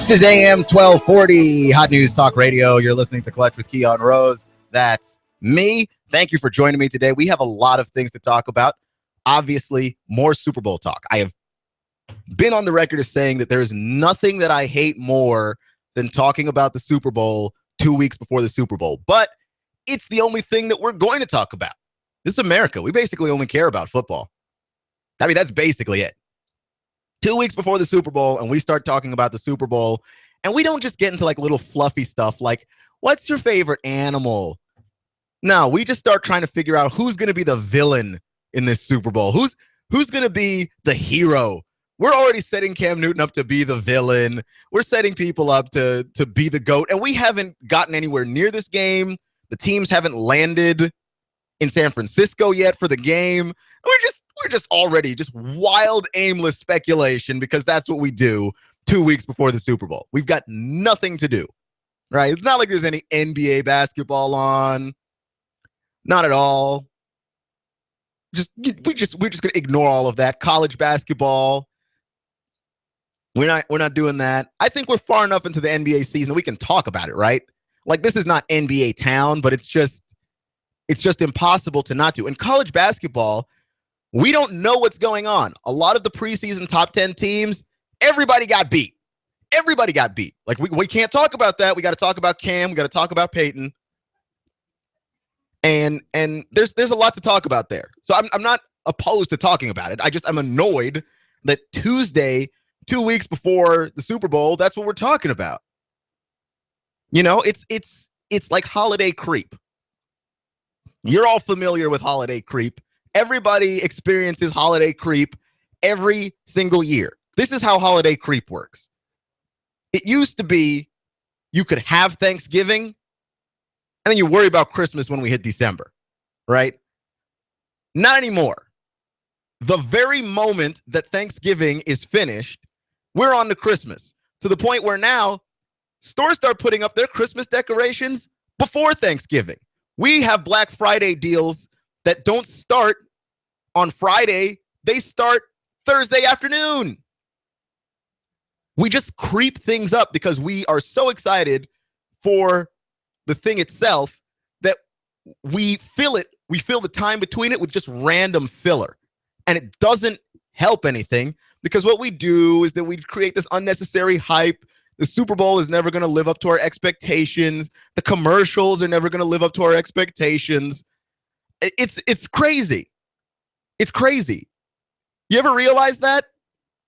This is AM 1240, Hot News Talk Radio. You're listening to Clutch with Keon Rose. That's me. Thank you for joining me today. We have a lot of things to talk about. Obviously, more Super Bowl talk. I have been on the record as saying that there is nothing that I hate more than talking about the Super Bowl 2 weeks before the Super Bowl. But it's the only thing that we're going to talk about. This is America. We basically only care about football. I mean, that's basically it. 2 weeks before the Super Bowl, and we start talking about the Super Bowl, and we don't just get into like little fluffy stuff like, what's your favorite animal? No, we just start trying to figure out who's going to be the villain in this Super Bowl. Who's going to be the hero? We're already setting Cam Newton up to be the villain. We're setting people up to be the GOAT, and we haven't gotten anywhere near this game. The teams haven't landed in San Francisco yet for the game. We're just already just wild, aimless speculation because that's what we do 2 weeks before the Super Bowl. We've got nothing to do, right? It's not like there's any NBA basketball on. Not at all. We're just going to ignore all of that. College basketball. We're not doing that. I think we're far enough into the NBA season that we can talk about it, right? Like, this is not NBA town, but it's just impossible to not do. In college basketball, we don't know what's going on. A lot of the preseason top 10 teams, everybody got beat. Everybody got beat. Like, we can't talk about that. We got to talk about Cam. We got to talk about Peyton. And there's a lot to talk about there. So I'm not opposed to talking about it. I'm annoyed that Tuesday, 2 weeks before the Super Bowl, that's what we're talking about. You know, it's like holiday creep. You're all familiar with holiday creep. Everybody experiences holiday creep every single year. This is how holiday creep works. It used to be you could have Thanksgiving and then you worry about Christmas when we hit December, right? Not anymore. The very moment that Thanksgiving is finished, we're on to Christmas, to the point where now stores start putting up their Christmas decorations before Thanksgiving. We have Black Friday deals that don't start on Friday. They start Thursday afternoon. We just creep things up because we are so excited for the thing itself that we fill the time between it with just random filler. And it doesn't help anything because what we do is that we create this unnecessary hype. The Super Bowl is never going to live up to our expectations. The commercials are never going to live up to our expectations. It's crazy. It's crazy. You ever realize that?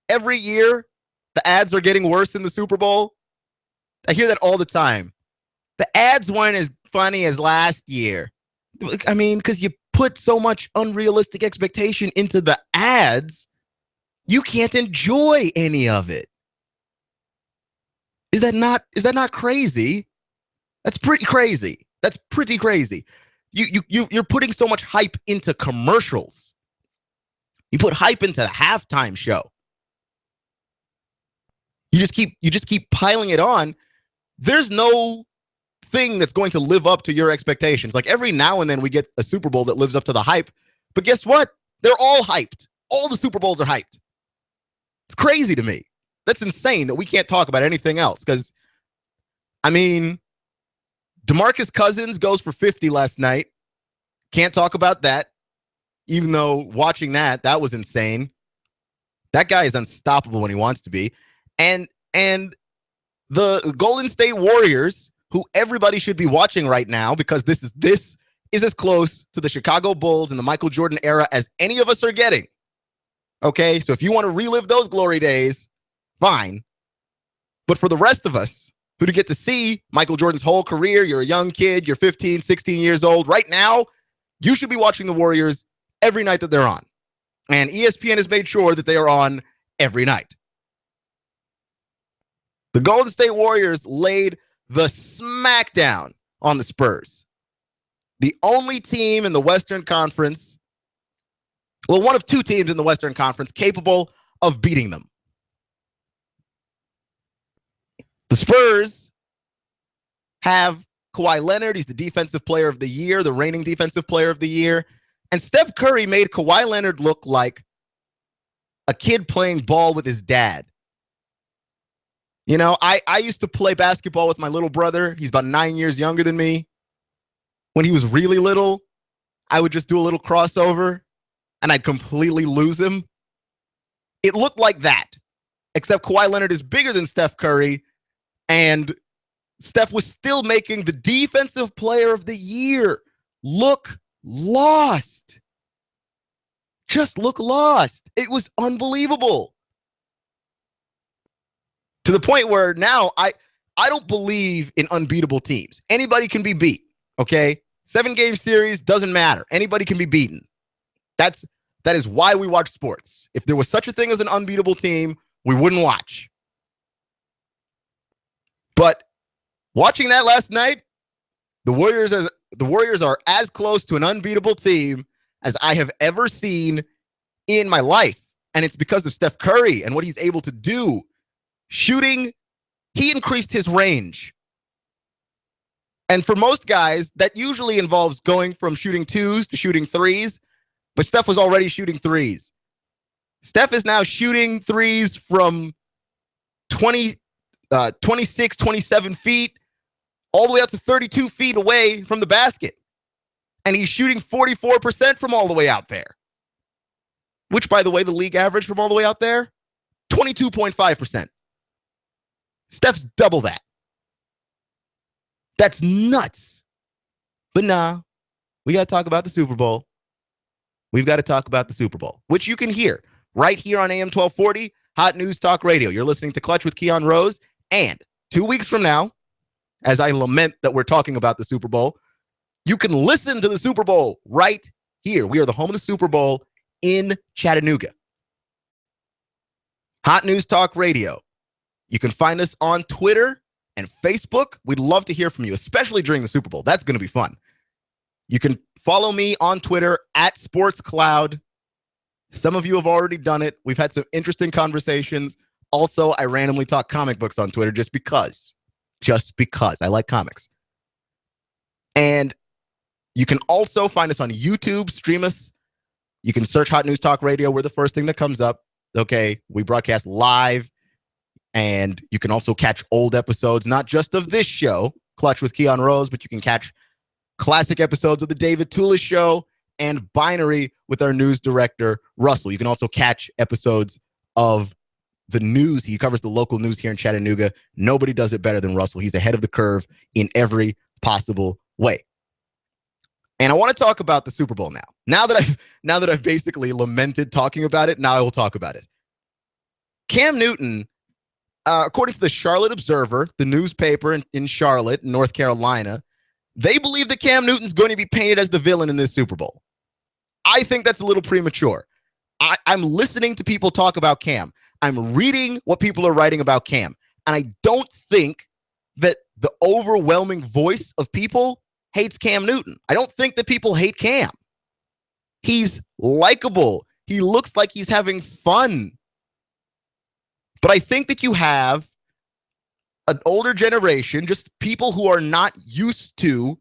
Every year, the ads are getting worse in the Super Bowl. I hear that all the time. The ads weren't as funny as last year. I mean, because you put so much unrealistic expectation into the ads, you can't enjoy any of it. Is that not crazy? That's pretty crazy. That's pretty crazy. You're putting so much hype into commercials. You put hype into the halftime show. You just keep piling it on. There's no thing that's going to live up to your expectations. Like, every now and then we get a Super Bowl that lives up to the hype. But guess what? They're all hyped. All the Super Bowls are hyped. It's crazy to me. That's insane that we can't talk about anything else. Because, I mean, DeMarcus Cousins goes for 50 last night. Can't talk about that. Even though watching that was insane. That guy is unstoppable when he wants to be. And the Golden State Warriors, who everybody should be watching right now because this is as close to the Chicago Bulls and the Michael Jordan era as any of us are getting. Okay, so if you want to relive those glory days, fine. But for the rest of us who get to see Michael Jordan's whole career, you're a young kid, you're 15, 16 years old. Right now, you should be watching the Warriors every night that they're on. And ESPN has made sure that they are on every night. The Golden State Warriors laid the smackdown on the Spurs. The only team in the Western Conference, well, one of two teams in the Western Conference capable of beating them. The Spurs have Kawhi Leonard. He's the defensive player of the year, the reigning defensive player of the year. And Steph Curry made Kawhi Leonard look like a kid playing ball with his dad. You know, I used to play basketball with my little brother. He's about 9 years younger than me. When he was really little, I would just do a little crossover and I'd completely lose him. It looked like that, except Kawhi Leonard is bigger than Steph Curry, and Steph was still making the Defensive Player of the Year look lost. Just look lost. It was unbelievable. To the point where now I don't believe in unbeatable teams. Anybody can be beat, okay? 7-game series, doesn't matter. Anybody can be beaten. That is why we watch sports. If there was such a thing as an unbeatable team, we wouldn't watch. But watching that last night, the Warriors are as close to an unbeatable team as I have ever seen in my life. And it's because of Steph Curry and what he's able to do. Shooting, he increased his range. And for most guys, that usually involves going from shooting 2s to shooting 3s. But Steph was already shooting 3s. Steph is now shooting 3s from 26, 27 feet, all the way up to 32 feet away from the basket. And he's shooting 44% from all the way out there. Which, by the way, the league average from all the way out there, 22.5%. Steph's double that. That's nuts. But nah, we got to talk about the Super Bowl. We've got to talk about the Super Bowl, which you can hear right here on AM 1240, Hot News Talk Radio. You're listening to Clutch with Keon Rose. And 2 weeks from now, as I lament that we're talking about the Super Bowl, you can listen to the Super Bowl right here. We are the home of the Super Bowl in Chattanooga. Hot News Talk Radio. You can find us on Twitter and Facebook. We'd love to hear from you, especially during the Super Bowl. That's going to be fun. You can follow me on Twitter at SportsCloud. Some of you have already done it. We've had some interesting conversations. Also, I randomly talk comic books on Twitter just because. Just because. I like comics. And you can also find us on YouTube, stream us. You can search Hot News Talk Radio. We're the first thing that comes up. Okay, we broadcast live. And you can also catch old episodes, not just of this show, Clutch with Keon Rose, but you can catch classic episodes of the David Tulis Show and Binary with our news director, Russell. You can also catch episodes of the news. He covers the local news here in Chattanooga. Nobody does it better than Russell. He's ahead of the curve in every possible way. And I want to talk about the Super Bowl now. Now that I've basically lamented talking about it, now I will talk about it. Cam Newton, according to the Charlotte Observer, the newspaper in Charlotte, North Carolina, they believe that Cam Newton's going to be painted as the villain in this Super Bowl. I think that's a little premature. I'm listening to people talk about Cam. I'm reading what people are writing about Cam. And I don't think that the overwhelming voice of people hates Cam Newton. I don't think that people hate Cam. He's likable. He looks like he's having fun. But I think that you have an older generation, just people who are not used to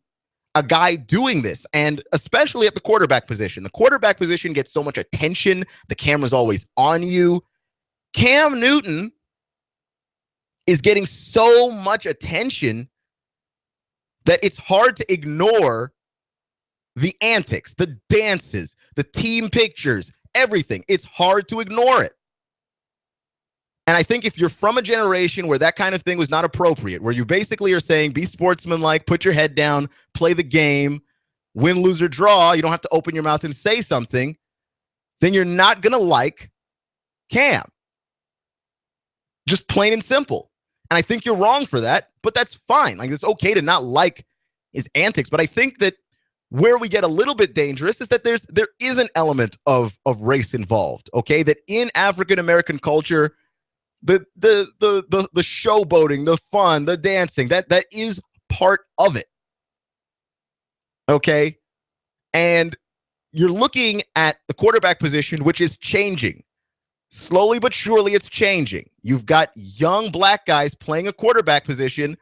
a guy doing this, and especially at the quarterback position. The quarterback position gets so much attention. The camera's always on you. Cam Newton is getting so much attention that it's hard to ignore the antics, the dances, the team pictures, everything. It's hard to ignore it. And I think if you're from a generation where that kind of thing was not appropriate, where you basically are saying, be sportsmanlike, put your head down, play the game, win, lose, or draw, you don't have to open your mouth and say something, then you're not going to like Cam. Just plain and simple. And I think you're wrong for that, but that's fine. Like, it's okay to not like his antics. But I think that where we get a little bit dangerous is that there is an element of race involved, okay? That in African-American culture, the showboating, the fun, the dancing, that is part of it. Okay? And you're looking at the quarterback position, which is changing. Slowly but surely it's changing. You've got young black guys playing a quarterback position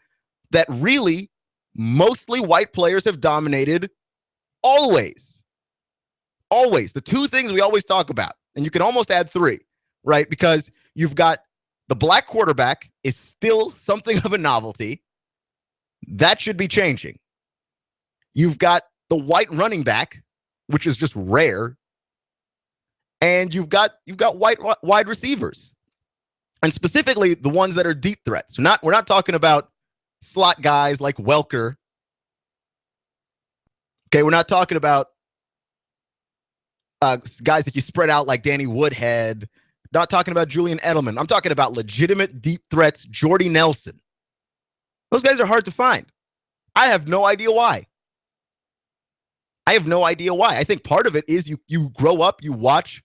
that really mostly white players have dominated always. Always. The two things we always talk about, and you can almost add three, right? Because you've got the black quarterback is still something of a novelty. That should be changing. You've got the white running back, which is just rare, and you've got white wide receivers, and specifically the ones that are deep threats. We're not talking about slot guys like Welker. Okay, we're not talking about guys that you spread out like Danny Woodhead. Not talking about Julian Edelman. I'm talking about legitimate deep threats, Jordy Nelson. Those guys are hard to find. I have no idea why. I think part of it is you grow up, you watch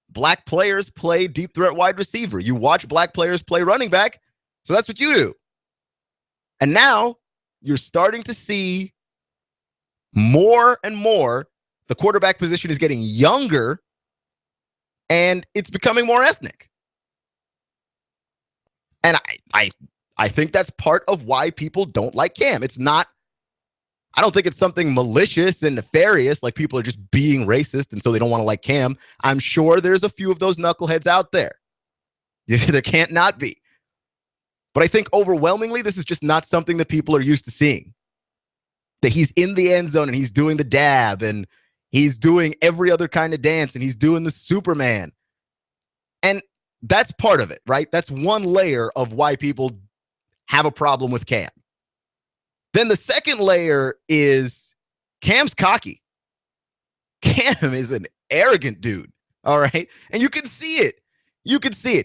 black players play deep threat wide receiver. You watch black players play running back. So that's what you do. And now you're starting to see more and more the quarterback position is getting younger and it's becoming more ethnic. And I think that's part of why people don't like Cam. I don't think it's something malicious and nefarious, like people are just being racist and so they don't want to like Cam. I'm sure there's a few of those knuckleheads out there. There can't not be. But I think overwhelmingly, this is just not something that people are used to seeing. That he's in the end zone and he's doing the dab and he's doing every other kind of dance and he's doing the Superman. And that's part of it, right? That's one layer of why people have a problem with Cam. Then the second layer is Cam's cocky. Cam is an arrogant dude, all right? And you can see it.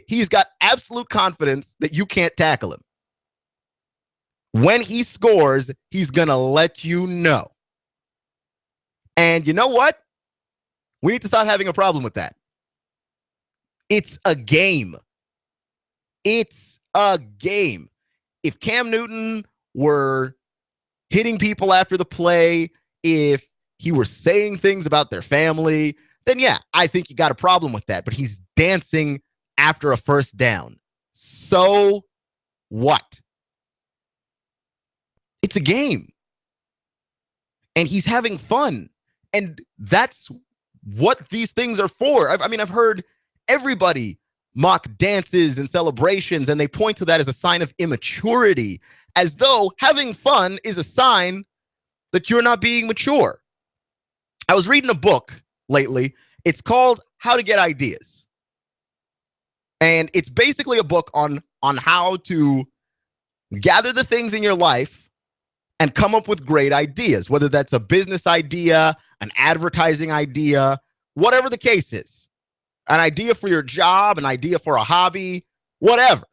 He's got absolute confidence that you can't tackle him. When he scores, he's going to let you know. And you know what? We need to stop having a problem with that. It's a game. If Cam Newton were hitting people after the play, if he were saying things about their family, then yeah, I think you got a problem with that. But he's dancing after a first down. So what? It's a game. And he's having fun. And that's what these things are for. I've heard everybody mock dances and celebrations, and they point to that as a sign of immaturity, as though having fun is a sign that you're not being mature. I was reading a book lately. It's called How to Get Ideas. And it's basically a book on how to gather the things in your life and come up with great ideas, whether that's a business idea, an advertising idea, whatever the case is. An idea for your job, an idea for a hobby, whatever.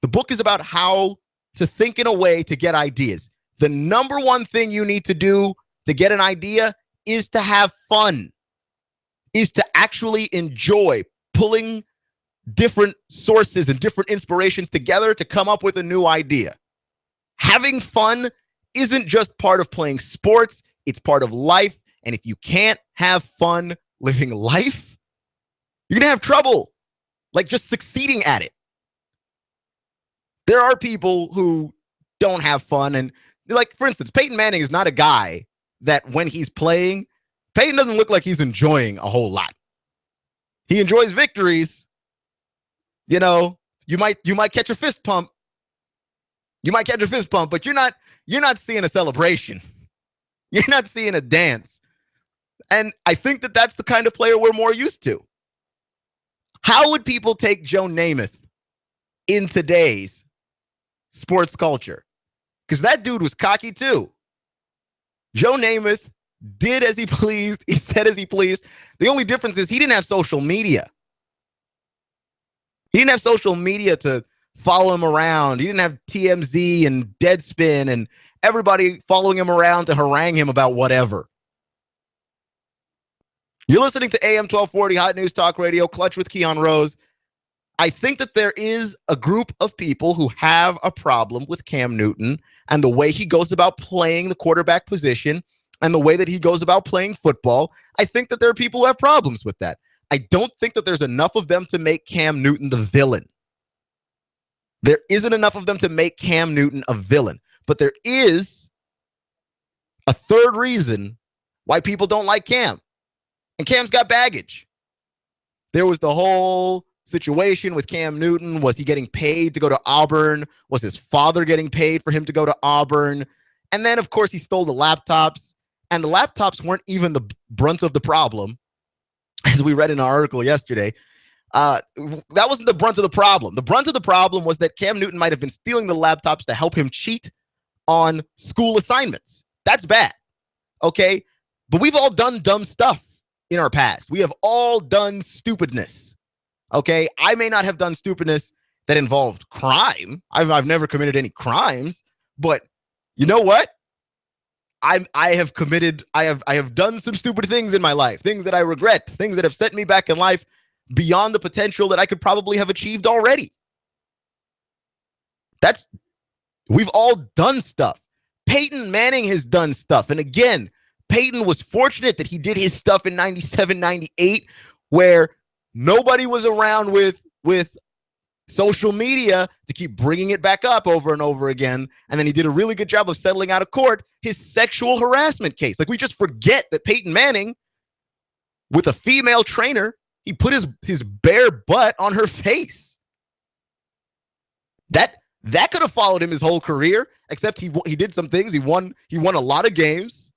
The book is about how to think in a way to get ideas. The number one thing you need to do to get an idea is to have fun, is to actually enjoy pulling different sources and different inspirations together to come up with a new idea. Having fun isn't just part of playing sports, it's part of life. And if you can't have fun living life, you're going to have trouble, like just succeeding at it. There are people who don't have fun. And like, for instance, Peyton Manning is not a guy that when he's playing, Peyton doesn't look like he's enjoying a whole lot. He enjoys victories. You know, you might catch a fist pump. But you're not seeing a celebration. You're not seeing a dance. And I think that that's the kind of player we're more used to. How would people take Joe Namath in today's sports culture? Because that dude was cocky too. Joe Namath did as he pleased. He said as he pleased. The only difference is he didn't have social media. He didn't have social media to follow him around. He didn't have TMZ and Deadspin and everybody following him around to harangue him about whatever. You're listening to AM 1240 Hot News Talk Radio, Clutch with Keon Rose. I think that there is a group of people who have a problem with Cam Newton and the way he goes about playing the quarterback position and the way that he goes about playing football. I think that there are people who have problems with that. I don't think that there's enough of them to make Cam Newton the villain. There isn't enough of them to make Cam Newton a villain. But there is a third reason why people don't like Cam. And Cam's got baggage. There was the whole situation with Cam Newton. Was he getting paid to go to Auburn? Was his father getting paid for him to go to Auburn? And then, of course, he stole the laptops. And the laptops weren't even the brunt of the problem, as we read in our article yesterday. That wasn't the brunt of the problem. The brunt of the problem was that Cam Newton might have been stealing the laptops to help him cheat on school assignments. That's bad, okay? But we've all done dumb stuff in our past. We have all done stupidness, okay? I may not have done stupidness that involved crime. I've never committed any crimes, but you know what? I have done some stupid things in my life, things that I regret, things that have set me back in life beyond the potential that I could probably have achieved already. We've all done stuff. Peyton Manning has done stuff. And again, Peyton was fortunate that he did his stuff in 97, 98, where nobody was around with social media to keep bringing it back up over and over again. And then he did a really good job of settling out of court his sexual harassment case. Like, we just forget that Peyton Manning, with a female trainer, he put his bare butt on her face. That could have followed him his whole career, except he did some things. He won a lot of games,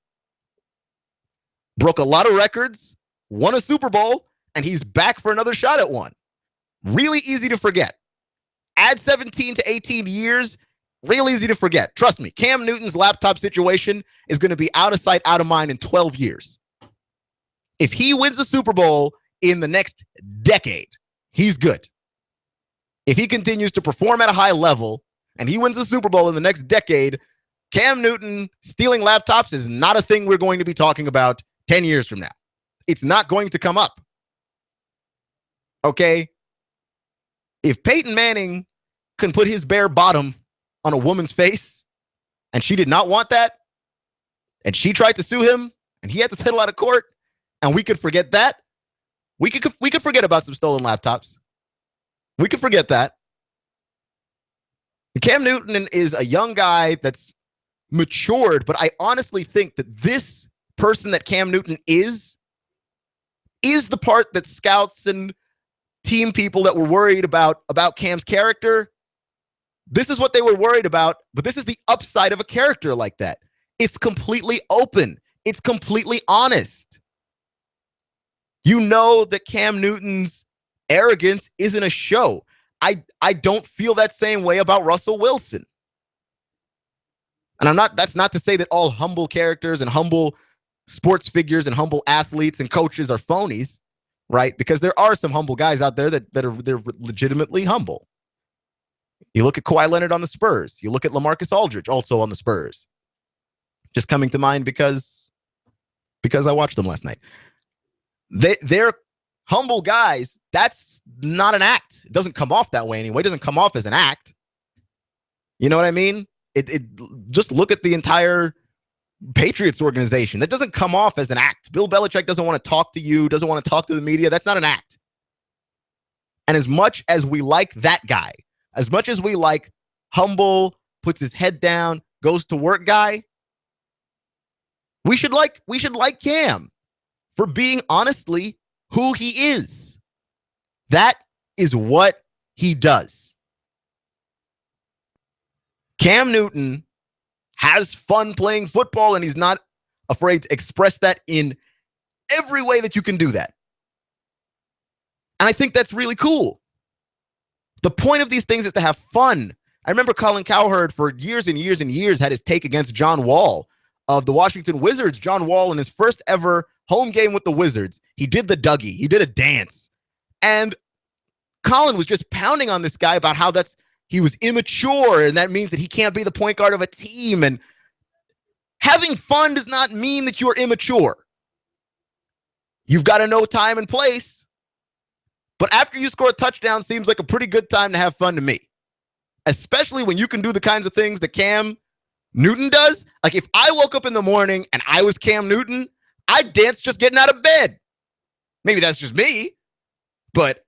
broke a lot of records, won a Super Bowl, and he's back for another shot at one. Really easy to forget. Add 17 to 18 years, real easy to forget. Trust me, Cam Newton's laptop situation is going to be out of sight, out of mind in 12 years. If he wins the Super Bowl in the next decade, he's good. If he continues to perform at a high level and he wins the Super Bowl in the next decade, Cam Newton stealing laptops is not a thing we're going to be talking about 10 years from now. It's not going to come up. Okay? If Peyton Manning can put his bare bottom on a woman's face and she did not want that, and she tried to sue him and he had to settle out of court, and we could forget that, we could forget about some stolen laptops. We could forget that. Cam Newton is a young guy that's matured, but I honestly think that this person that Cam Newton is the part that scouts and team people that were worried about Cam's character. This is what they were worried about, but this is the upside of a character like that. It's completely open. It's completely honest. You know that Cam Newton's arrogance isn't a show. I don't feel that same way about Russell Wilson. And that's not to say that all humble characters and humble sports figures and humble athletes and coaches are phonies, right? Because there are some humble guys out there they're legitimately humble. You look at Kawhi Leonard on the Spurs. You look at LaMarcus Aldridge also on the Spurs. Just coming to mind because I watched them last night. They're humble guys. That's not an act. It doesn't come off that way anyway. It doesn't come off as an act. You know what I mean? It just look at the entire Patriots organization. That doesn't come off as an act. Bill Belichick doesn't want to talk to you, doesn't want to talk to the media. That's not an act. And as much as we like that guy, as much as we like humble, puts his head down, goes to work guy, we should like Cam for being honestly who he is. That is what he does. Cam Newton has fun playing football, and he's not afraid to express that in every way that you can do that. And I think that's really cool. The point of these things is to have fun. I remember Colin Cowherd for years and years and years had his take against John Wall of the Washington Wizards. John Wall, in his first ever home game with the Wizards, he did the Dougie. He did a dance. And Colin was just pounding on this guy about how he was immature, and that means that he can't be the point guard of a team. And having fun does not mean that you're immature. You've got to know time and place. But after you score a touchdown seems like a pretty good time to have fun to me. Especially when you can do the kinds of things that Cam Newton does. Like, if I woke up in the morning and I was Cam Newton, I'd dance just getting out of bed. Maybe that's just me, but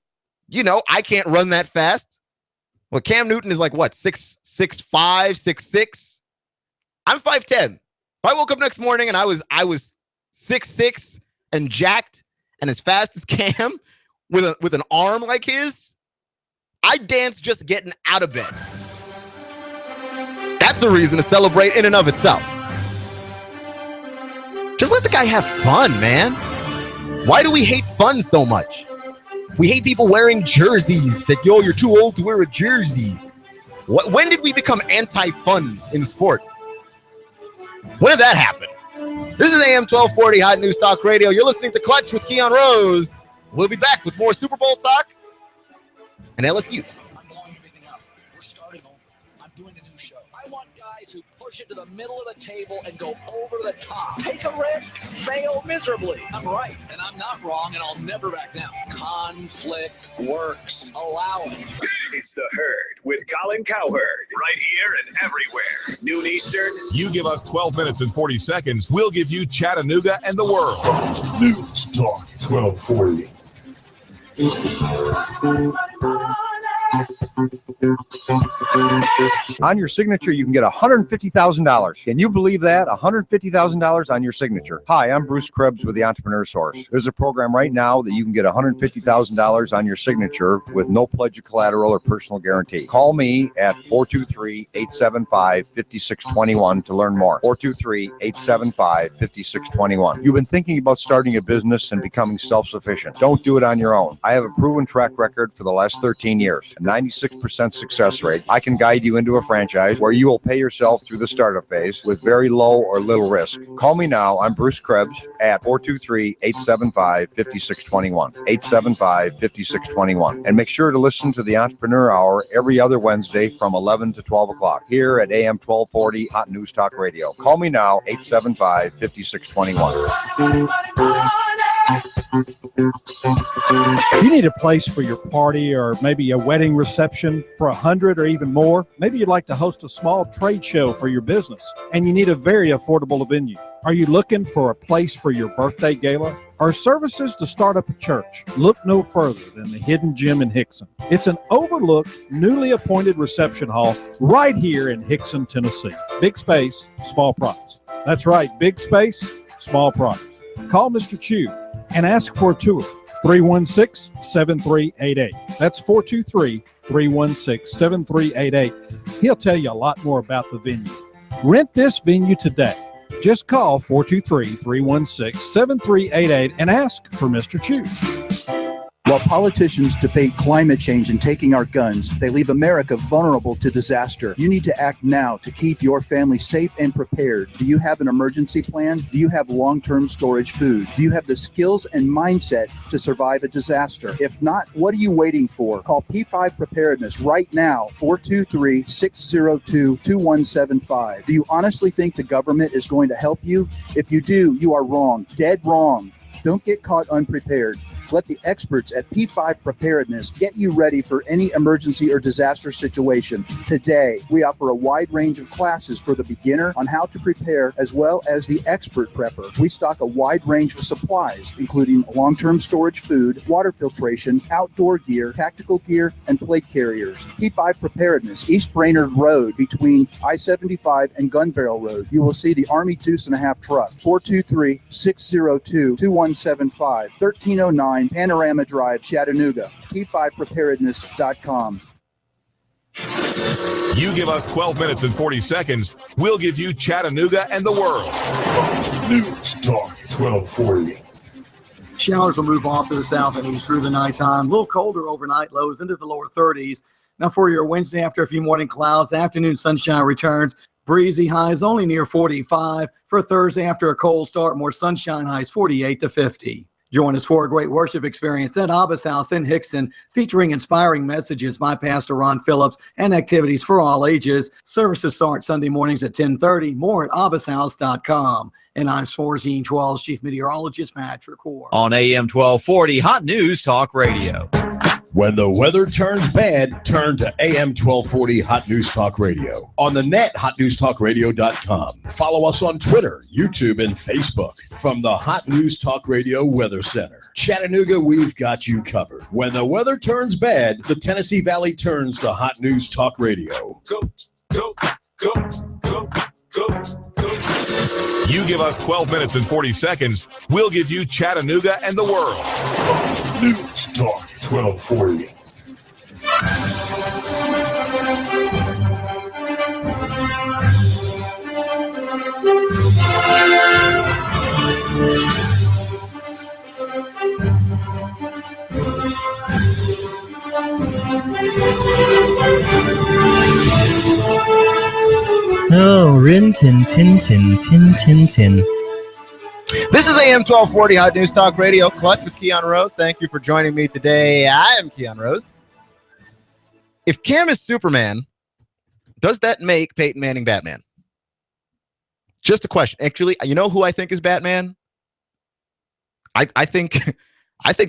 I can't run that fast. Well, Cam Newton is like what, 6'5", 6'6"? I'm 5'10". If I woke up next morning and I was 6'6" and jacked and as fast as Cam with an arm like his, I dance just getting out of bed. That's a reason to celebrate in and of itself. Just let the guy have fun, man. Why do we hate fun so much? We hate people wearing jerseys that, you're too old to wear a jersey. When did we become anti-fun in sports? When did that happen? This is AM 1240 Hot News Talk Radio. You're listening to Clutch with Keon Rose. We'll be back with more Super Bowl talk and LSU. I'm blowing everything up. We're starting over. I'm doing a new show. I want guys who push it to the middle of the table and go over the top. Take a risk, fail miserably. I'm right, and I'm not wrong, and I'll never back down. Conflict works. Allow it. It's The Herd with Colin Cowherd. Right here and everywhere. Noon Eastern. You give us 12 minutes and 40 seconds, we'll give you Chattanooga and the world. News Talk 1240. On your signature, you can get $150,000. Can you believe that? $150,000 on your signature. Hi, I'm Bruce Krebs with the Entrepreneur Source. There's a program right now that you can get $150,000 on your signature with no pledge of collateral or personal guarantee. Call me at 423-875-5621 to learn more. 423-875-5621. You've been thinking about starting a business and becoming self-sufficient. Don't do it on your own. I have a proven track record for the last 13 years, a 96% success rate. I can guide you into a franchise where you will pay yourself through the startup phase with very low or little risk. Call me now. I'm Bruce Krebs at 423-875-5621. 875-5621. And make sure to listen to the Entrepreneur Hour every other Wednesday from 11 to 12 o'clock here at AM 1240 Hot News Talk Radio. Call me now, 875-5621. You need a place for your party or maybe a wedding reception for 100 or even more. Maybe you'd like to host a small trade show for your business and you need a very affordable venue. Are you looking for a place for your birthday gala or services to start up a church? Look no further than the Hidden Gem in Hickson. It's an overlooked, newly appointed reception hall right here in Hickson, Tennessee. Big space, small price. That's right, big space, small price. Call Mr. Chu and ask for a tour. 316-7388. That's 423-316-7388. He'll tell you a lot more about the venue. Rent this venue today. Just call 423-316-7388 and ask for Mr. Chu. While politicians debate climate change and taking our guns, they leave America vulnerable to disaster. You need to act now to keep your family safe and prepared. Do you have an emergency plan? Do you have long-term storage food? Do you have the skills and mindset to survive a disaster? If not, what are you waiting for? Call P5 Preparedness right now, 423-602-2175. Do you honestly think the government is going to help you? If you do, you are wrong, dead wrong. Don't get caught unprepared. Let the experts at P5 Preparedness get you ready for any emergency or disaster situation. Today, we offer a wide range of classes for the beginner on how to prepare as well as the expert prepper. We stock a wide range of supplies, including long-term storage food, water filtration, outdoor gear, tactical gear, and plate carriers. P5 Preparedness, East Brainerd Road between I-75 and Gun Barrel Road. You will see the Army Deuce and a Half truck. 423-602-2175, 1309 Panorama Drive, Chattanooga. P5preparedness.com. You give us 12 minutes and 40 seconds, we'll give you Chattanooga and the world. News Talk 1240. Showers will move off to the south and east through the nighttime. A little colder overnight, lows into the lower 30s. Now for your Wednesday, after a few morning clouds, afternoon sunshine returns. Breezy highs only near 45. For Thursday, after a cold start, more sunshine highs 48 to 50. Join us for a great worship experience at Abba's House in Hickson, featuring inspiring messages by Pastor Ron Phillips and activities for all ages. Services start Sunday mornings at 10:30. More at abbashouse.com. And I'm Sports 12's Chief Meteorologist Patrick Core. On AM 1240, Hot News Talk Radio. When the weather turns bad, turn to AM 1240 Hot News Talk Radio. On the net, hotnewstalkradio.com. Follow us on Twitter, YouTube, and Facebook. From the Hot News Talk Radio Weather Center. Chattanooga, we've got you covered. When the weather turns bad, the Tennessee Valley turns to Hot News Talk Radio. Go, go, go, go, go, go. You give us 12 minutes and 40 seconds, we'll give you Chattanooga and the world. News Talk 1240. Oh, Rin Tin Tin Tin Tin Tin Tin. This is AM 1240 Hot News Talk Radio, Clutch with Keon Rose. Thank you for joining me today. I am Keon Rose. If Cam is Superman, does that make Peyton Manning Batman? Just a question. Actually, you know who I think is Batman? I think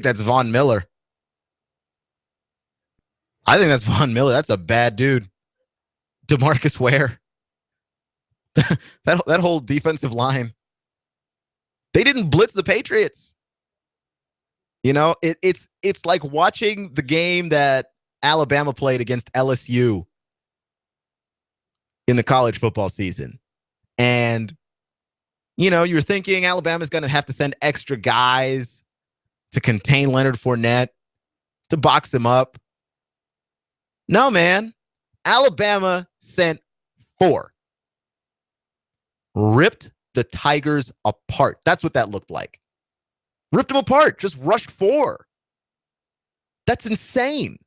that's Von Miller. I think that's Von Miller. That's a bad dude. DeMarcus Ware. that whole defensive line. They didn't blitz the Patriots. You know, it's like watching the game that Alabama played against LSU in the college football season. And, you know, you're thinking Alabama's going to have to send extra guys to contain Leonard Fournette, to box him up. No, man. Alabama sent 4. Ripped the Tigers apart. That's what that looked like. Ripped them apart. Just rushed 4. That's insane.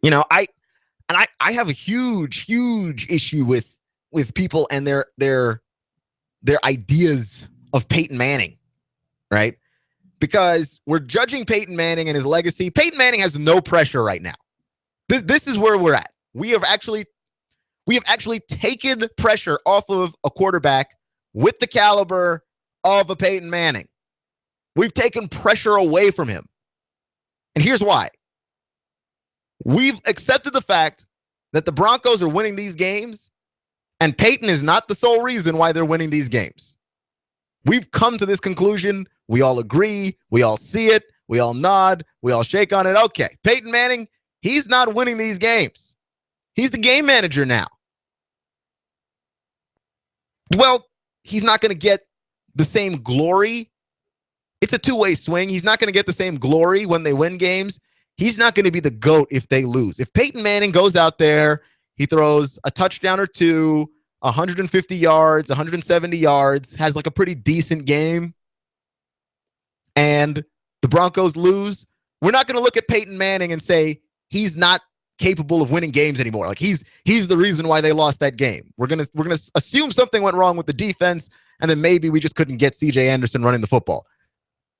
You know, I have a huge issue with people and their ideas of Peyton Manning, right? Because we're judging Peyton Manning and his legacy. Peyton Manning has no pressure right now. This is where we're at. We have actually taken pressure off of a quarterback with the caliber of a Peyton Manning. We've taken pressure away from him. And here's why. We've accepted the fact that the Broncos are winning these games, and Peyton is not the sole reason why they're winning these games. We've come to this conclusion. We all agree. We all see it. We all nod. We all shake on it. Okay, Peyton Manning, he's not winning these games. He's the game manager now. Well, he's not going to get the same glory. It's a two-way swing. He's not going to get the same glory when they win games. He's not going to be the GOAT if they lose. If Peyton Manning goes out there, he throws a touchdown or two, 150 yards, 170 yards, has like a pretty decent game, and the Broncos lose, we're not going to look at Peyton Manning and say he's not capable of winning games anymore. Like he's the reason why they lost that game. We're gonna assume something went wrong with the defense, and then maybe we just couldn't get C.J. Anderson running the football.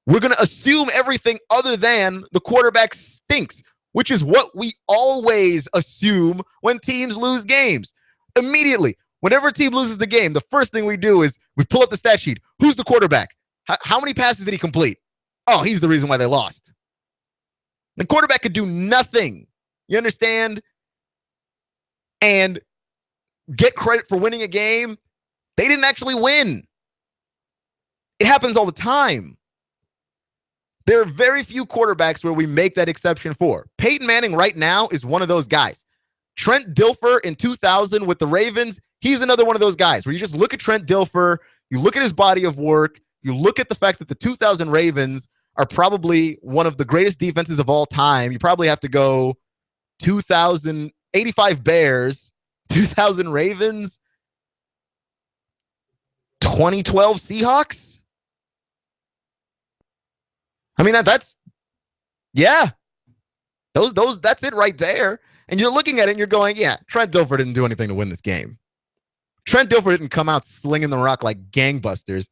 We're gonna assume everything other than the quarterback stinks, which is what we always assume when teams lose games. Immediately, whenever a team loses the game, the first thing we do is we pull up the stat sheet. Who's the quarterback? How many passes did he complete? Oh, he's the reason why they lost. The quarterback could do nothing. You understand? And get credit for winning a game. They didn't actually win. It happens all the time. There are very few quarterbacks where we make that exception for. Peyton Manning right now is one of those guys. Trent Dilfer in 2000 with the Ravens, he's another one of those guys where you just look at Trent Dilfer, you look at his body of work, you look at the fact that the 2000 Ravens are probably one of the greatest defenses of all time. You probably have to go 85 Bears, 2000 Ravens, 2012 Seahawks. I mean, that's it right there. And you're looking at it and you're going, yeah, Trent Dilfer didn't do anything to win this game. Trent Dilfer didn't come out slinging the rock like gangbusters.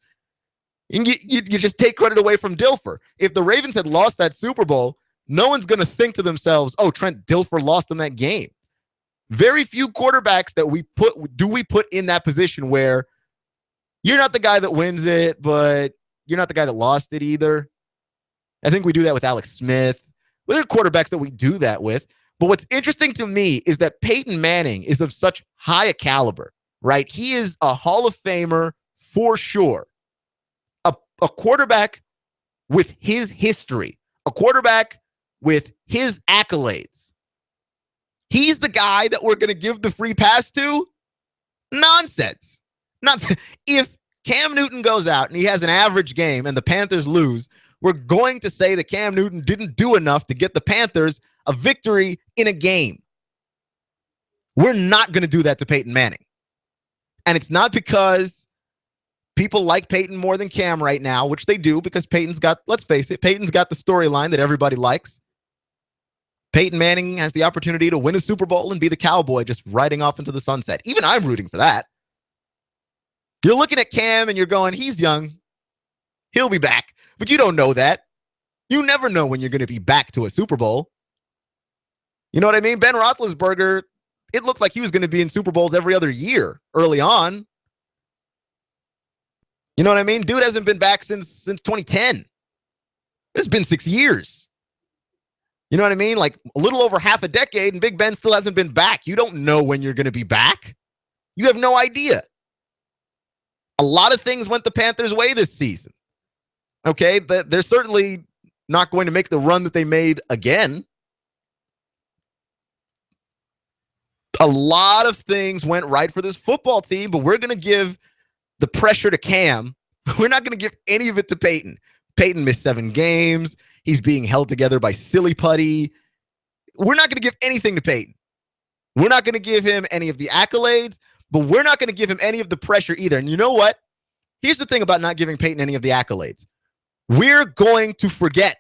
And you just take credit away from Dilfer. If the Ravens had lost that Super Bowl, no one's going to think to themselves, oh, Trent Dilfer lost in that game. Very few quarterbacks that we put in that position where you're not the guy that wins it, but you're not the guy that lost it either. I think we do that with Alex Smith. There are quarterbacks that we do that with. But what's interesting to me is that Peyton Manning is of such high a caliber, right? He is a Hall of Famer for sure. A quarterback with his history, a quarterback with his accolades. He's the guy that we're going to give the free pass to? Nonsense. If Cam Newton goes out and he has an average game and the Panthers lose, we're going to say that Cam Newton didn't do enough to get the Panthers a victory in a game. We're not going to do that to Peyton Manning. And it's not because people like Peyton more than Cam right now, which they do because Peyton's got, let's face it, Peyton's got the storyline that everybody likes. Peyton Manning has the opportunity to win a Super Bowl and be the cowboy just riding off into the sunset. Even I'm rooting for that. You're looking at Cam and you're going, he's young. He'll be back. But you don't know that. You never know when you're going to be back to a Super Bowl. You know what I mean? Ben Roethlisberger, it looked like he was going to be in Super Bowls every other year early on. You know what I mean? Dude hasn't been back since 2010. It's been 6 years. You know what I mean? Like a little over half a decade, and Big Ben still hasn't been back. You don't know when you're going to be back. You have no idea. A lot of things went the Panthers' way this season. Okay, they're certainly not going to make the run that they made again. A lot of things went right for this football team, but we're going to give the pressure to Cam. We're not going to give any of it to Peyton. Peyton missed 7 games. He's being held together by silly putty. We're not going to give anything to Peyton. We're not going to give him any of the accolades, but we're not going to give him any of the pressure either. And you know what? Here's the thing about not giving Peyton any of the accolades. We're going to forget.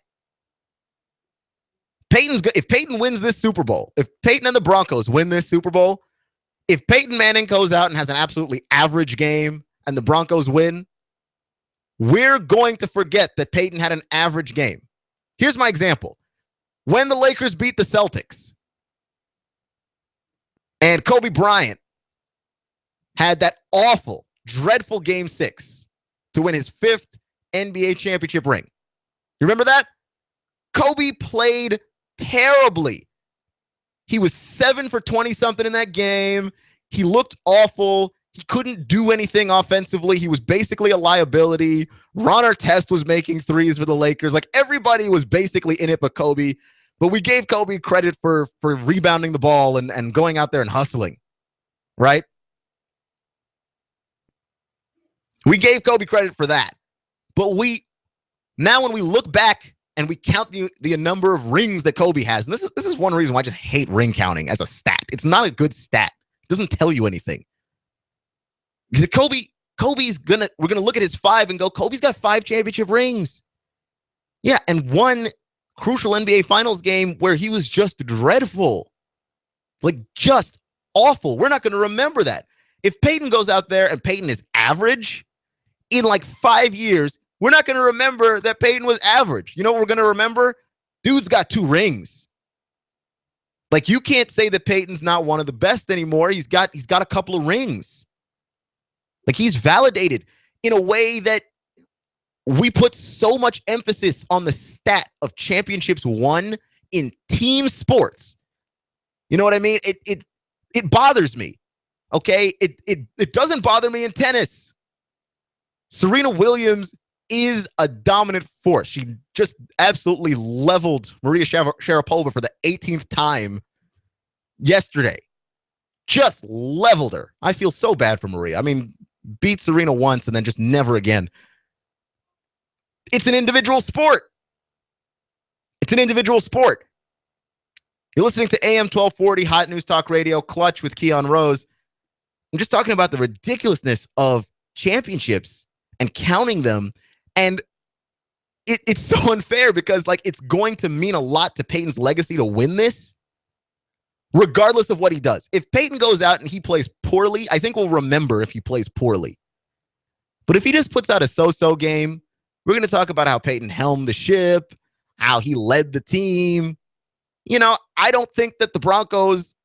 If Peyton wins this Super Bowl, if Peyton and the Broncos win this Super Bowl, if Peyton Manning goes out and has an absolutely average game and the Broncos win, we're going to forget that Peyton had an average game. Here's my example. When the Lakers beat the Celtics and Kobe Bryant had that awful, dreadful Game 6 to win his 5th NBA championship ring. You remember that? Kobe played terribly. He was 7 for 20-something in that game. He looked awful. He couldn't do anything offensively. He was basically a liability. Ron Artest was making threes for the Lakers. Like, everybody was basically in it but Kobe. But we gave Kobe credit for rebounding the ball and going out there and hustling. Right? We gave Kobe credit for that. But now when we look back and we count the number of rings that Kobe has, and this is one reason why I just hate ring counting as a stat. It's not a good stat. It doesn't tell you anything. Because we're gonna look at his 5 and go, Kobe's got 5 championship rings. Yeah, and one crucial NBA Finals game where he was just dreadful. Like, just awful. We're not going to remember that. If Peyton goes out there and Peyton is average, in like 5 years, we're not going to remember that Peyton was average. You know what we're going to remember? Dude's got 2 rings. Like, you can't say that Peyton's not one of the best anymore. He's got a couple of rings. Like, he's validated in a way that we put so much emphasis on the stat of championships won in team sports. You know what I mean? It bothers me. Okay? It doesn't bother me in tennis. Serena Williams is a dominant force. She just absolutely leveled Maria Sharapova for the 18th time yesterday. Just leveled her. I feel so bad for Maria. I mean, beat Serena once and then just never again. It's an individual sport. It's an individual sport. You're listening to AM 1240 Hot News Talk Radio, Clutch with Keon Rose. I'm just talking about the ridiculousness of championships and counting them. And it's so unfair because, like, it's going to mean a lot to Peyton's legacy to win this, regardless of what he does. If Peyton goes out and he plays poorly, I think we'll remember if he plays poorly. But if he just puts out a so-so game, we're going to talk about how Peyton helmed the ship, how he led the team. You know, I don't think that the Broncos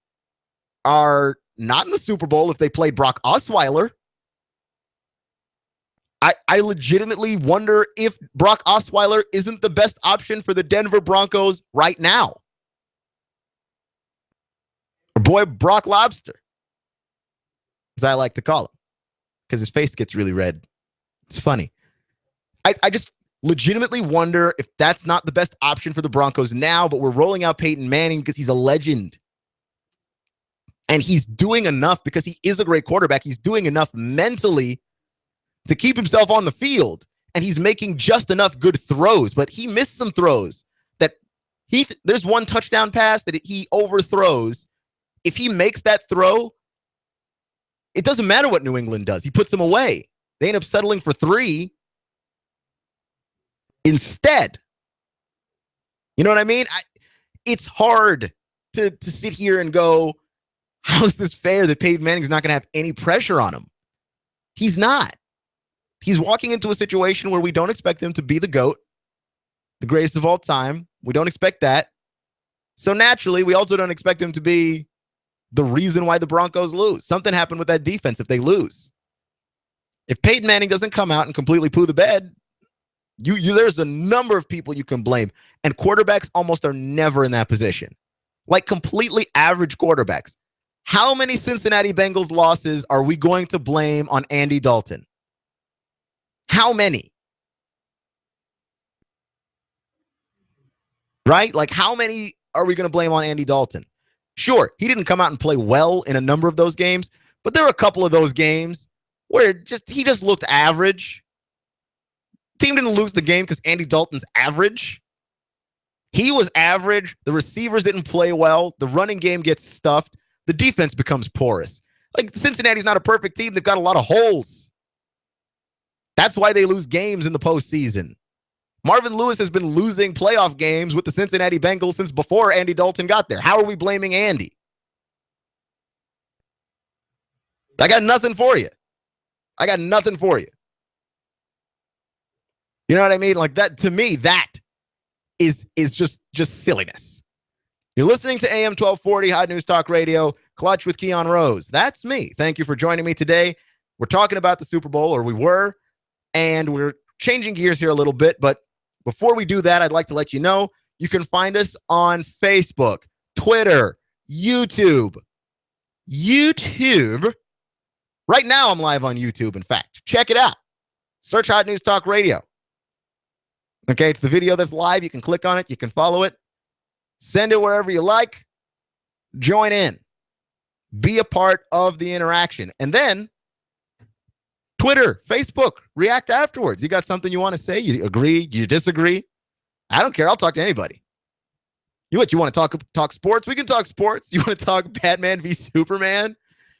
are not in the Super Bowl if they played Brock Osweiler. I legitimately wonder if Brock Osweiler isn't the best option for the Denver Broncos right now. Or boy, Brock Lobster, as I like to call him, because his face gets really red. It's funny. I just legitimately wonder if that's not the best option for the Broncos now, but we're rolling out Peyton Manning because he's a legend. And he's doing enough because he is a great quarterback. He's doing enough mentally to keep himself on the field. And he's making just enough good throws, but he missed some throws that there's one touchdown pass that he overthrows. If he makes that throw, it doesn't matter what New England does. He puts them away. They end up settling for 3 instead. You know what I mean? It's hard to sit here and go, how is this fair that Peyton Manning's not going to have any pressure on him? He's not. He's walking into a situation where we don't expect him to be the GOAT, the greatest of all time. We don't expect that. So naturally, we also don't expect him to be the reason why the Broncos lose. Something happened with that defense if they lose. If Peyton Manning doesn't come out and completely poo the bed, there's a number of people you can blame. And quarterbacks almost are never in that position. Like completely average quarterbacks. How many Cincinnati Bengals losses are we going to blame on Andy Dalton? How many? Right? Like how many are we going to blame on Andy Dalton? Sure, he didn't come out and play well in a number of those games, but there were a couple of those games where he just looked average. Team didn't lose the game because Andy Dalton's average. He was average. The receivers didn't play well. The running game gets stuffed. The defense becomes porous. Like Cincinnati's not a perfect team. They've got a lot of holes. That's why they lose games in the postseason. Marvin Lewis has been losing playoff games with the Cincinnati Bengals since before Andy Dalton got there. How are we blaming Andy? I got nothing for you. I got nothing for you. You know what I mean? Like that, to me, that is just silliness. You're listening to AM 1240 Hot News Talk Radio, Clutch with Keon Rose. That's me. Thank you for joining me today. We're talking about the Super Bowl, or we were, and we're changing gears here a little bit. But before we do that, I'd like to let you know you can find us on Facebook, Twitter, YouTube. Right now, I'm live on YouTube, in fact. Check it out. Search Hot News Talk Radio. Okay, it's the video that's live. You can click on it. You can follow it. Send it wherever you like. Join in. Be a part of the interaction. And then Twitter, Facebook, react afterwards. You got something you want to say? You agree? You disagree? I don't care. I'll talk to anybody. You want to talk sports? We can talk sports. You want to talk Batman v Superman?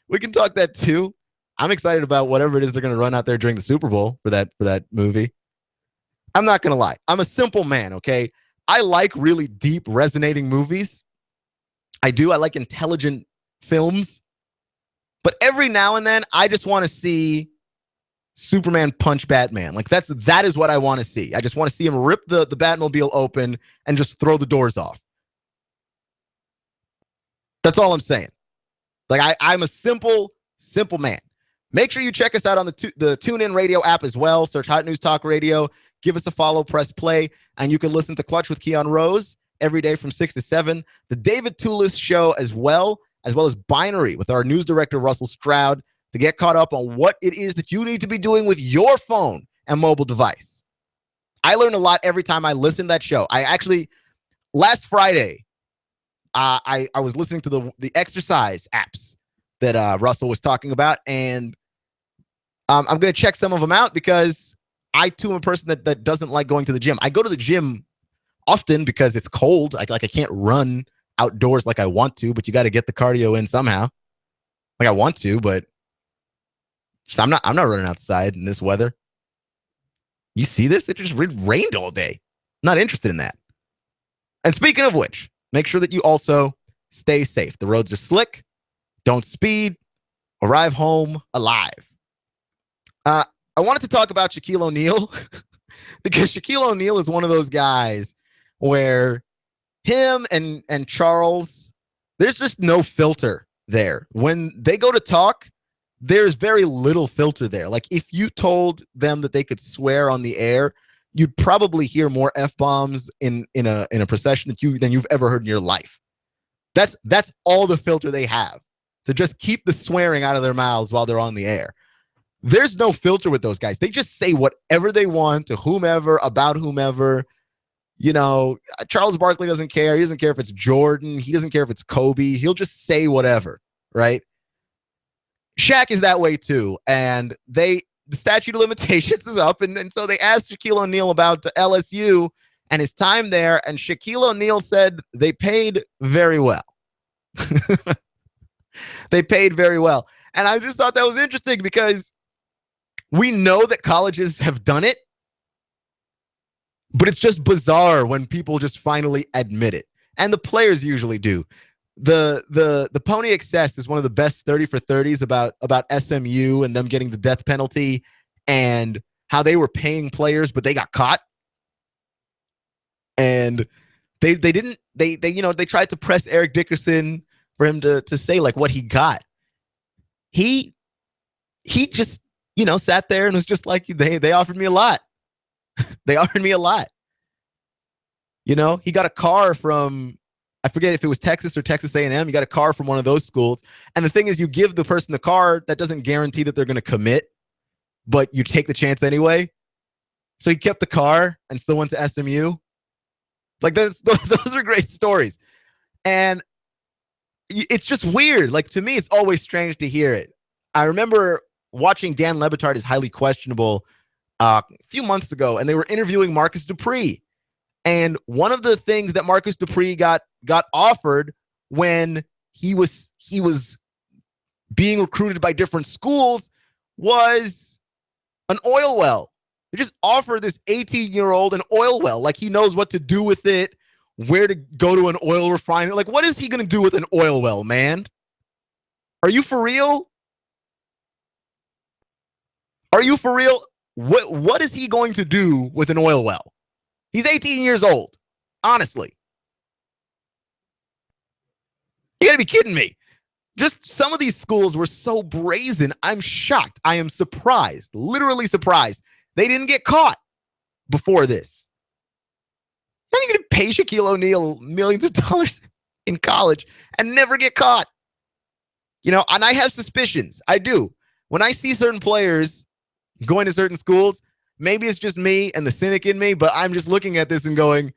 We can talk that too. I'm excited about whatever it is they're going to run out there during the Super Bowl for that movie. I'm not going to lie. I'm a simple man, okay? I like really deep, resonating movies. I do. I like intelligent films. But every now and then, I just want to see Superman punch Batman. Like that is what I want to see. I just want to see him rip the Batmobile open and just throw the doors off. That's all I'm saying. Like I'm a simple man. Make sure you check us out on the TuneIn Radio app as well. Search Hot News Talk Radio. Give us a follow, press play, and you can listen to Clutch with Keon Rose every day from 6 to 7. The David Tulis Show as well as Binary with our news director, Russell Stroud, to get caught up on what it is that you need to be doing with your phone and mobile device. I learn a lot every time I listen to that show. Last Friday, I was listening to the exercise apps that Russell was talking about, and I'm going to check some of them out because I, too, am a person that doesn't like going to the gym. I go to the gym often because it's cold. I can't run outdoors like I want to, but you got to get the cardio in somehow. Like I want to, but I'm not running outside in this weather. You see this? It just rained all day. Not interested in that. And speaking of which, make sure that you also stay safe. The roads are slick. Don't speed. Arrive home alive. I wanted to talk about Shaquille O'Neal because Shaquille O'Neal is one of those guys where him and Charles, there's just no filter there. When they go to talk, there's very little filter there. Like if you told them that they could swear on the air, you'd probably hear more F-bombs in a procession than you've ever heard in your life. That's all the filter they have, to just keep the swearing out of their mouths while they're on the air. There's no filter with those guys. They just say whatever they want to whomever, about whomever. You know, Charles Barkley doesn't care. He doesn't care if it's Jordan. He doesn't care if it's Kobe. He'll just say whatever, right? Shaq is that way too. And the statute of limitations is up. And so they asked Shaquille O'Neal about LSU and his time there. And Shaquille O'Neal said they paid very well. They paid very well. And I just thought that was interesting because we know that colleges have done it, but it's just bizarre when people just finally admit it. and the players usually do. The Pony Excess is one of the best 30 for 30s about SMU and them getting the death penalty and how they were paying players, but they got caught. And they tried to press Eric Dickerson for him to say like what he got. He just, sat there and was just like, they offered me a lot. They offered me a lot. He got a car from, I forget if it was Texas or Texas A&M. You got a car from one of those schools. And the thing is, you give the person the car, that doesn't guarantee that they're going to commit, but you take the chance anyway. So he kept the car and still went to SMU. Like, those are great stories. And it's just weird. Like, to me, it's always strange to hear it. I remember watching Dan Le Batard is Highly Questionable a few months ago, and they were interviewing Marcus Dupree. And one of the things that Marcus Dupree got offered when he was being recruited by different schools was an oil well. They just offered this 18-year-old an oil well, like he knows what to do with it, where to go to an oil refinery. Like, what is he going to do with an oil well, man? Are you for real? Are you for real? What is he going to do with an oil well? He's 18 years old. Honestly. You got to be kidding me. Just some of these schools were so brazen. I'm shocked. I am surprised. Literally surprised. They didn't get caught before this. How are you going to pay Shaquille O'Neal millions of dollars in college and never get caught? And I have suspicions. I do. When I see certain players going to certain schools, maybe it's just me and the cynic in me, but I'm just looking at this and going,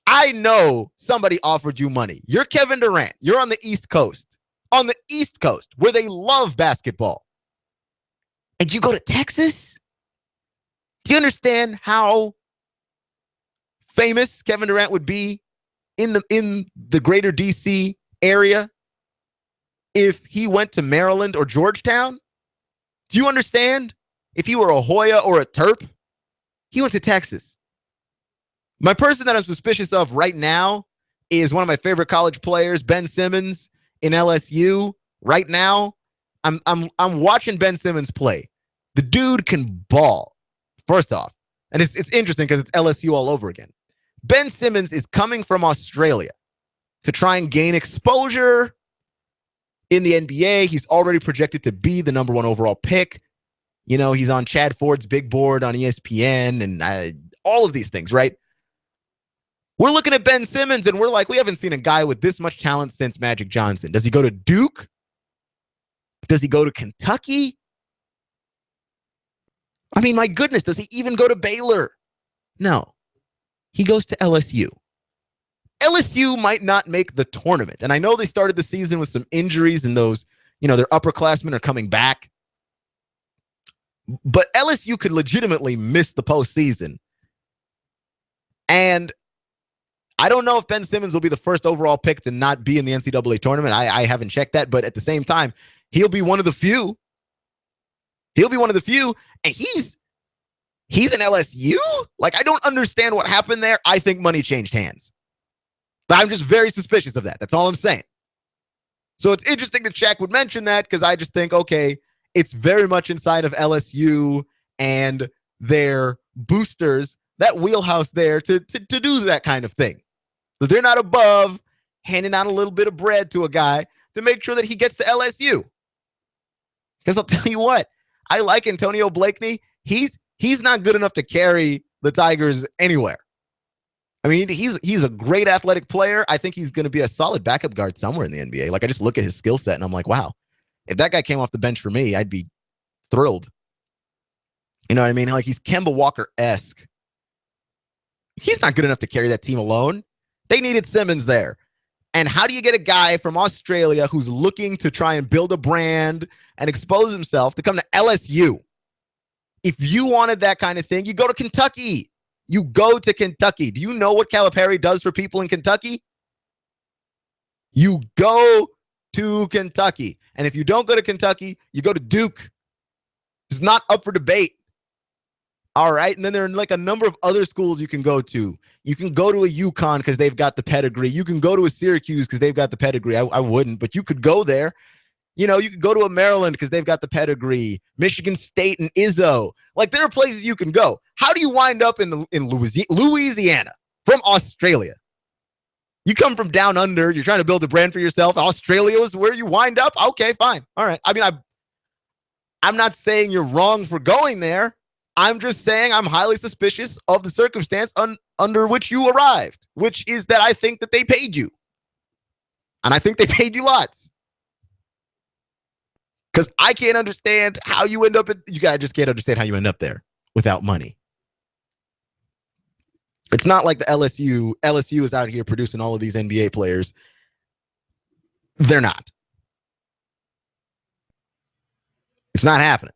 I know somebody offered you money. You're Kevin Durant. You're on the East Coast. On the East Coast, where they love basketball. And you go to Texas? Do you understand how famous Kevin Durant would be in the greater DC area if he went to Maryland or Georgetown? Do you understand? If he were a Hoya or a Terp, he went to Texas. My person that I'm suspicious of right now is one of my favorite college players, Ben Simmons in LSU. Right now, I'm watching Ben Simmons play. The dude can ball. First off, and it's interesting because it's LSU all over again. Ben Simmons is coming from Australia to try and gain exposure in the NBA. He's already projected to be the number 1 overall pick. He's on Chad Ford's big board on ESPN and all of these things, right? We're looking at Ben Simmons and we're like, we haven't seen a guy with this much talent since Magic Johnson. Does he go to Duke? Does he go to Kentucky? I mean, my goodness, does he even go to Baylor? No. He goes to LSU. LSU might not make the tournament. And I know they started the season with some injuries and those, their upperclassmen are coming back. But LSU could legitimately miss the postseason. And I don't know if Ben Simmons will be the first overall pick to not be in the NCAA tournament. I haven't checked that. But at the same time, he'll be one of the few. He'll be one of the few. And he's an LSU? Like, I don't understand what happened there. I think money changed hands. But I'm just very suspicious of that. That's all I'm saying. So it's interesting that Shaq would mention that because I just think, okay, it's very much inside of LSU and their boosters, that wheelhouse there to do that kind of thing. So they're not above handing out a little bit of bread to a guy to make sure that he gets to LSU. Because I'll tell you what, I like Antonio Blakeney. He's not good enough to carry the Tigers anywhere. I mean, he's a great athletic player. I think he's going to be a solid backup guard somewhere in the NBA. Like, I just look at his skill set and I'm like, wow, if that guy came off the bench for me, I'd be thrilled. You know what I mean? Like, he's Kemba Walker-esque. He's not good enough to carry that team alone. They needed Simmons there. And how do you get a guy from Australia who's looking to try and build a brand and expose himself to come to LSU? If you wanted that kind of thing, you go to Kentucky. You go to Kentucky. Do you know what Calipari does for people in Kentucky? You go to Kentucky. And if you don't go to Kentucky, you go to Duke. It's not up for debate. All right. And then there are like a number of other schools you can go to. You can go to a UConn because they've got the pedigree. You can go to a Syracuse because they've got the pedigree. I wouldn't, but you could go there. You know, you could go to a Maryland because they've got the pedigree. Michigan State and Izzo. Like, there are places you can go. How do you wind up in Louisiana from Australia? You come from down under. You're trying to build a brand for yourself. Australia is where you wind up. Okay, fine. All right. I mean, I'm not saying you're wrong for going there. I'm just saying I'm highly suspicious of the circumstance under which you arrived, which is that I think that they paid you. And I think they paid you lots. Because I can't understand how you end up just can't understand how you end up there without money. It's not like the LSU is out here producing all of these NBA players. They're not. It's not happening.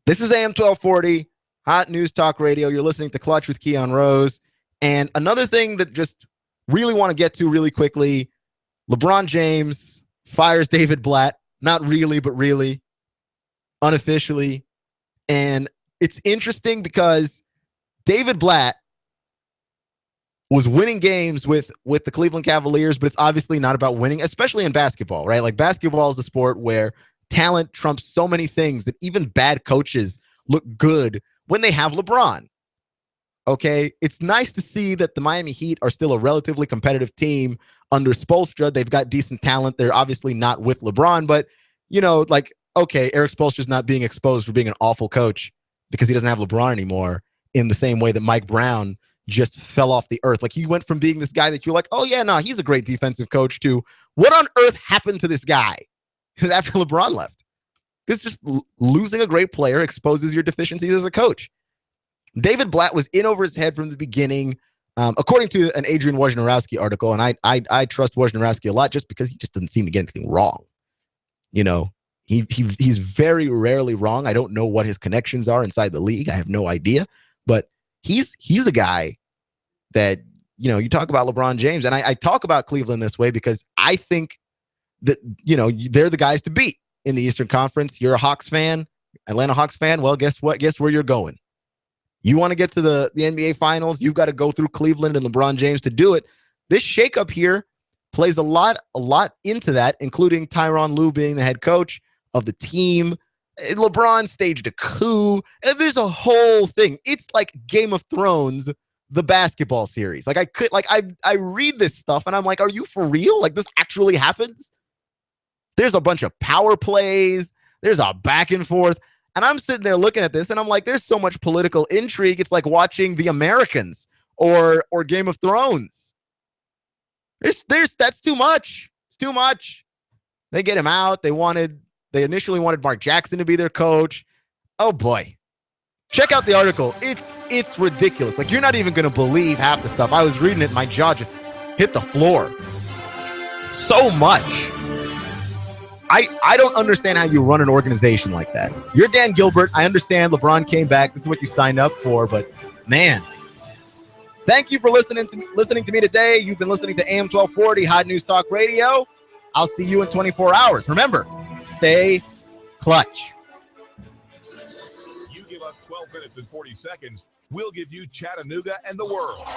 This is AM 1240, Hot News Talk Radio. You're listening to Clutch with Keon Rose. And another thing that just really want to get to really quickly, LeBron James fires David Blatt. Not really, but really, unofficially. And it's interesting because David Blatt was winning games with the Cleveland Cavaliers, but it's obviously not about winning, especially in basketball, right? Like, basketball is the sport where talent trumps so many things that even bad coaches look good when they have LeBron. Okay, it's nice to see that the Miami Heat are still a relatively competitive team under Spoelstra. They've got decent talent. They're obviously not with LeBron, but, you know, like, okay, Eric Spoelstra's not being exposed for being an awful coach because he doesn't have LeBron anymore, in the same way that Mike Brown just fell off the earth. Like, he went from being this guy that you're like, oh, yeah, no, he's a great defensive coach, to what on earth happened to this guy after LeBron left? Because just losing a great player exposes your deficiencies as a coach. David Blatt was in over his head from the beginning, according to an Adrian Wojnarowski article, and I trust Wojnarowski a lot just because he just doesn't seem to get anything wrong. You know, he's very rarely wrong. I don't know what his connections are inside the league. I have no idea, but he's a guy that, you know, you talk about LeBron James, and I talk about Cleveland this way because I think that, you know, they're the guys to beat in the Eastern Conference. You're a Hawks fan, Atlanta Hawks fan. Well, guess what? Guess where you're going. You want to get to the NBA Finals, you've got to go through Cleveland and LeBron James to do it. This shakeup here plays a lot into that, including Tyronn Lue being the head coach of the team. LeBron staged a coup, and there's a whole thing. It's like Game of Thrones, the basketball series. Like, I read this stuff, and I'm like, are you for real? Like, this actually happens? There's a bunch of power plays. There's a back and forth. And I'm sitting there looking at this, and I'm like, there's so much political intrigue. It's like watching The Americans or Game of Thrones. That's too much. It's too much. They get him out. They initially wanted Mark Jackson to be their coach. Oh boy. Check out the article. It's ridiculous. Like, you're not even going to believe half the stuff. I was reading it, my jaw just hit the floor. So much. I don't understand how you run an organization like that. You're Dan Gilbert. I understand LeBron came back. This is what you signed up for, but man, thank you for listening to me today. You've been listening to AM 1240 Hot News Talk Radio. I'll see you in 24 hours. Remember, stay clutch. You give us 12 minutes and 40 seconds. We'll give you Chattanooga and the world.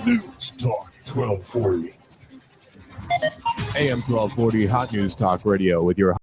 News Talk 1240. AM 1240 Hot News Talk Radio with your